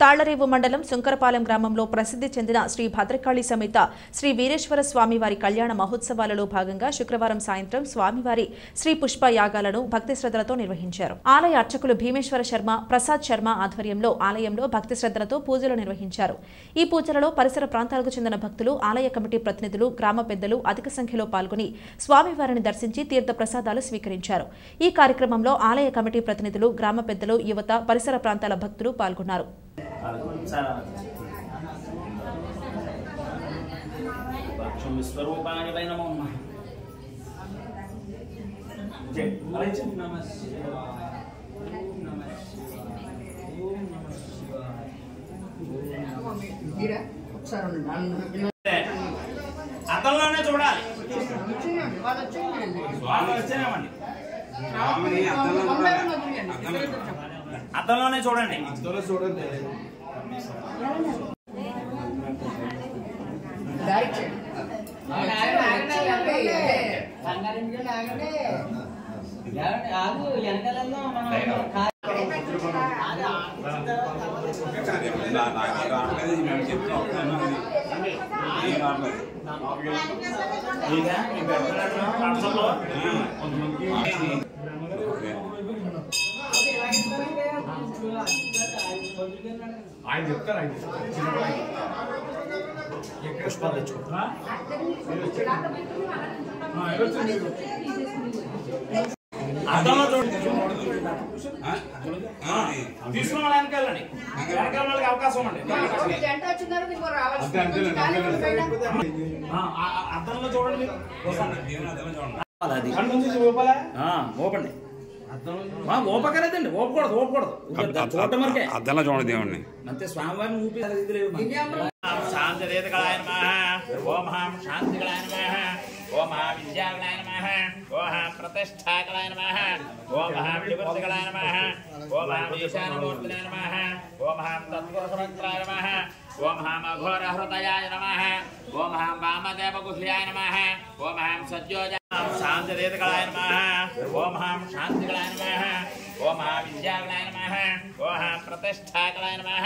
తాళ్లరేవు మండలం సుంకరపాలెం గ్రామంలో ప్రసిద్ధి చెందిన శ్రీ భద్రకాళి సమేత శ్రీ వీరేశ్వర స్వామివారి కళ్యాణ మహోత్సవాలలో భాగంగా శుక్రవారం సాయంత్రం స్వామివారి శ్రీ పుష్ప యాగాలను భక్తి శ్రద్ధలతో నిర్వహించారు. ఆలయ అర్చకులు భీమేశ్వర శర్మ, ప్రసాద్ శర్మ ఆధ్వర్యంలో ఆలయంలో భక్తి శ్రద్ధలతో పూజలు నిర్వహించారు. ఈ పూజలలో పరిసర ప్రాంతాలకు చెందిన భక్తులు, ఆలయ కమిటీ ప్రతినిధులు, గ్రామ పెద్దలు అధిక సంఖ్యలో పాల్గొని స్వామివారిని దర్శించి తీర్థ ప్రసాదాలు స్వీకరించారు. ఈ కార్యక్రమంలో ఆలయ కమిటీ ప్రతినిధులు, గ్రామ పెద్దలు, యువత, పరిసర ప్రాంతాల భక్తులు పాల్గొన్నారు. అతల్లోనే చూడాలి. అతల్లోనే చూడండి. ఆయన చెప్తారు. పుష్పాలు తెచ్చుకుంటా తీసుకున్న వాళ్ళ వెనకాలండి. వెనకాల వాళ్ళకి అవకాశం అండి. అర్థంలో చూడండి. ఓపండి. ఓపకలేదండి, ఓపకూడదు, ఓపకూడదు. అద్దంలో చూడండి దేవుడిని. అంతే స్వామివారిని ఊపి శాంతిరేతకళాయ నమః. ఓం హాం శాంతికళాయ నమః. ఓం హాం విద్యాకళాయ నమః. ఓం హాం ప్రతిష్ఠాకళాయ నమః. ఓం హాం విభూతికళాయ నమః. ఓం హాం ఈశానమూర్తినే నమః. ఓం హాం తత్పురుషవక్త్రాయ నమః. ఓం హాం అఘోరహృదయాయ నమః. ఓం హాం వామదేవగుహ్యాయ నమః. ఓం హాం సజ్జోజ శాంతిరేతకళాయ నమః. ఓం హాం శాంతికళాయ నమః. ఓం హాం విద్యాకళాయ నమః. ఓం హాం ప్రతిష్ఠాకళాయ నమః.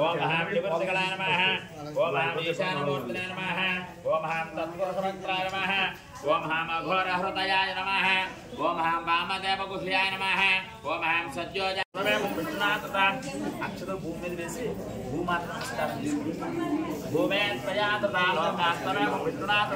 ఓం హాం విభూతికళాయ నమః. ఓం హాం ఈశానమూర్తినే నమః. ఓం హాం తత్పురుషవక్త్రాయ నమః. ఓం హాం అఘోరహృదయాయ నమః. ఓం హాం వామదేవగుహ్యాయ నమః. ఓం హాం సజ్జోజ అక్షత భూమి మీద వేసి భూమాత నమస్కారం చేసుకుంటాం. భూమే త్వయా తథా విష్ణునాథ